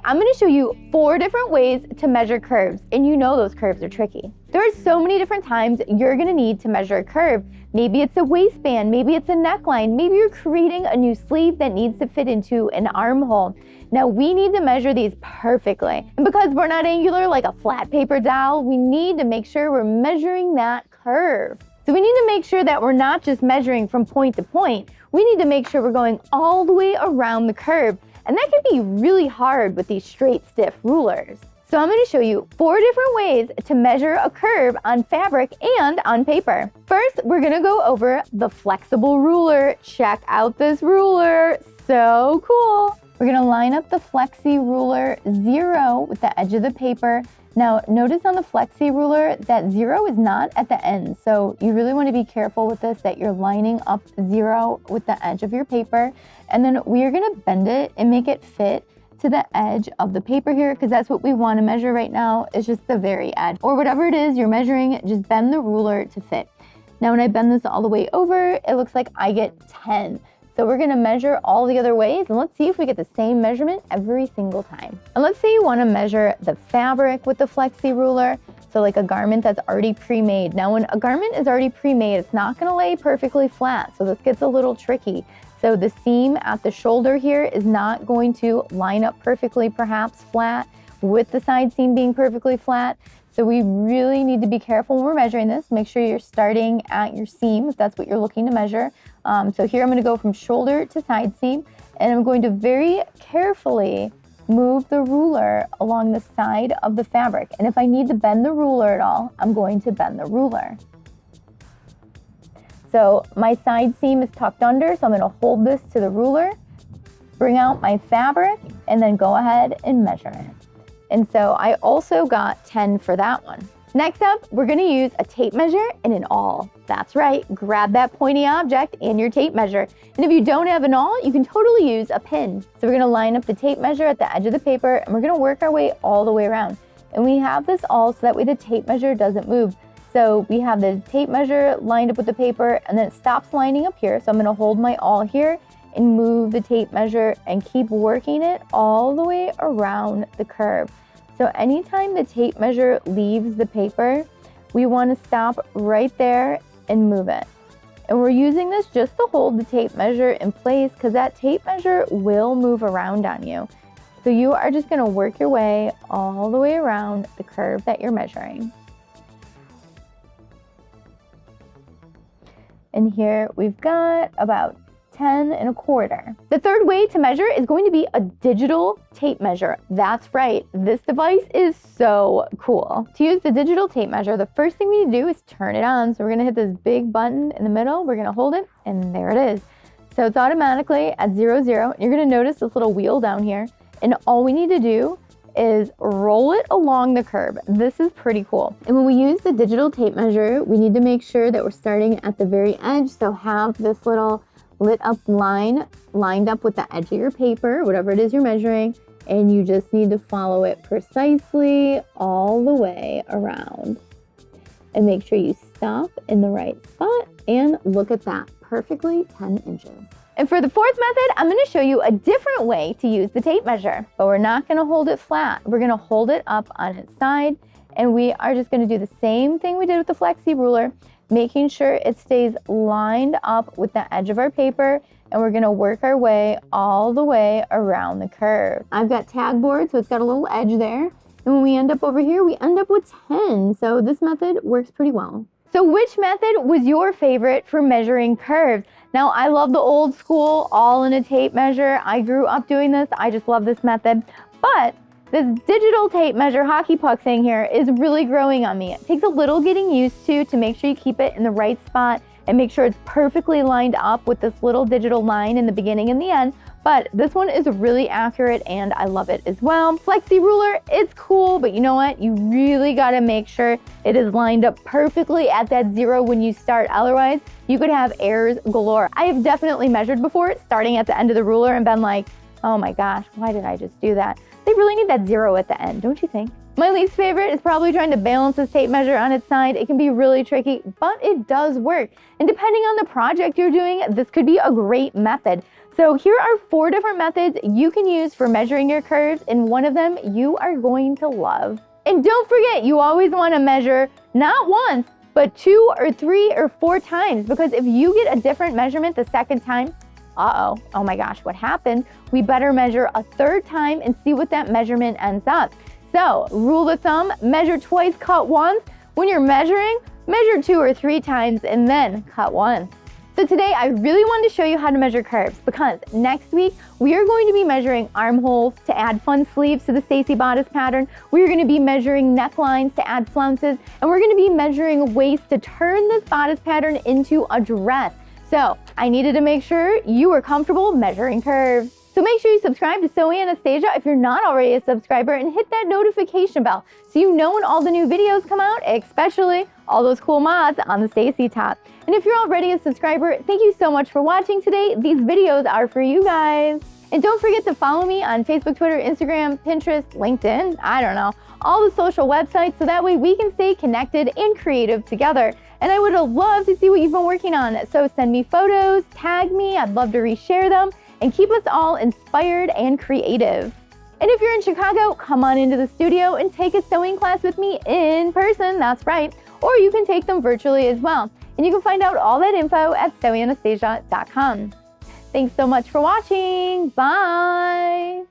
I'm gonna show you 4 different ways to measure curves, and you know those curves are tricky. There are so many different times you're gonna need to measure a curve. Maybe it's a waistband, maybe it's a neckline, maybe you're creating a new sleeve that needs to fit into an armhole. Now we need to measure these perfectly. And because we're not angular like a flat paper dowel, we need to make sure we're measuring that curve. So we need to make sure that we're not just measuring from point to point, we need to make sure we're going all the way around the curve. And that can be really hard with these straight, stiff rulers. So I'm going to show you 4 different ways to measure a curve on fabric and on paper. First, we're going to go over the flexible ruler. Check out this ruler, so cool. We're going to line up the flexi ruler 0 with the edge of the paper. Now, notice on the flexi ruler that 0 is not at the end. So you really want to be careful with this, that you're lining up 0 with the edge of your paper. And then we are going to bend it and make it fit to the edge of the paper here, because that's what we want to measure right now, is just the very edge. Or whatever it is you're measuring, just bend the ruler to fit. Now, when I bend this all the way over, it looks like I get 10. So we're gonna measure all the other ways, and let's see if we get the same measurement every single time. And let's say you wanna measure the fabric with the flexi ruler, so like a garment that's already pre-made. Now when a garment is already pre-made, it's not gonna lay perfectly flat, so this gets a little tricky. So the seam at the shoulder here is not going to line up perfectly, perhaps flat, with the side seam being perfectly flat. So we really need to be careful when we're measuring this. Make sure you're starting at your seam if that's what you're looking to measure. So here I'm going to go from shoulder to side seam, and I'm going to very carefully move the ruler along the side of the fabric. And if I need to bend the ruler at all, I'm going to bend the ruler. So my side seam is tucked under, so I'm going to hold this to the ruler, bring out my fabric, and then go ahead and measure it. And so I also got 10 for that one. Next up, we're gonna use a tape measure and an awl. That's right, grab that pointy object and your tape measure. And if you don't have an awl, you can totally use a pin. So we're gonna line up the tape measure at the edge of the paper, and we're gonna work our way all the way around. And we have this awl so that way the tape measure doesn't move. So we have the tape measure lined up with the paper, and then it stops lining up here. So I'm gonna hold my awl here and move the tape measure and keep working it all the way around the curve. So anytime the tape measure leaves the paper, we want to stop right there and move it. And we're using this just to hold the tape measure in place, because that tape measure will move around on you. So you are just going to work your way all the way around the curve that you're measuring. And here we've got about 10 1/4. The third way to measure is going to be a digital tape measure. That's right, this device is so cool. To use the digital tape measure, the first thing we need to do is turn it on. So we're gonna hit this big button in the middle, we're gonna hold it, and there it is. So it's automatically at 0, 0. You're gonna notice this little wheel down here, and all we need to do is roll it along the curve. This is pretty cool. And when we use the digital tape measure, we need to make sure that we're starting at the very edge. So have this little lit up line lined up with the edge of your paper, whatever it is you're measuring, and you just need to follow it precisely all the way around. And make sure you stop in the right spot, and look at that, perfectly 10 inches. And for the fourth method, I'm going to show you a different way to use the tape measure, but we're not going to hold it flat. We're going to hold it up on its side, and we are just going to do the same thing we did with the flexi ruler, making sure it stays lined up with the edge of our paper, and we're gonna work our way all the way around the curve. I've got tag board, so it's got a little edge there, and when we end up over here, we end up with 10, so this method works pretty well. So which method was your favorite for measuring curves? Now, I love the old school, all in a tape measure. I grew up doing this, I just love this method, but this digital tape measure hockey puck thing here is really growing on me. It takes a little getting used to make sure you keep it in the right spot and make sure it's perfectly lined up with this little digital line in the beginning and the end. But this one is really accurate and I love it as well. Flexi ruler, it's cool, but you know what? You really gotta make sure it is lined up perfectly at that 0 when you start. Otherwise, you could have errors galore. I have definitely measured before, starting at the end of the ruler and been like, oh my gosh, why did I just do that? They really need that 0 at the end, don't you think? My least favorite is probably trying to balance this tape measure on its side. It can be really tricky, but it does work. And depending on the project you're doing, this could be a great method. So here are 4 different methods you can use for measuring your curves, and one of them you are going to love. And don't forget, you always want to measure not once, but 2 or 3 or 4 times, because if you get a different measurement the second time, oh my gosh, what happened? We better measure a 3rd time and see what that measurement ends up. So, rule of thumb, measure twice, cut once. When you're measuring, measure 2 or 3 times and then cut once. So today I really wanted to show you how to measure curves, because next week we are going to be measuring armholes to add fun sleeves to the Stacy bodice pattern. We're going to be measuring necklines to add flounces, and we're going to be measuring waist to turn this bodice pattern into a dress. So I needed to make sure you were comfortable measuring curves. So make sure you subscribe to Sew Anastasia if you're not already a subscriber, and hit that notification bell so you know when all the new videos come out, especially all those cool mods on the Stacy top. And if you're already a subscriber, thank you so much for watching today. These videos are for you guys. And don't forget to follow me on Facebook, Twitter, Instagram, Pinterest, LinkedIn, I don't know, all the social websites, so that way we can stay connected and creative together. And I would love to see what you've been working on. So send me photos, tag me, I'd love to reshare them, and keep us all inspired and creative. And if you're in Chicago, come on into the studio and take a sewing class with me in person, that's right. Or you can take them virtually as well. And you can find out all that info at sewanastasia.com. Thanks so much for watching. Bye.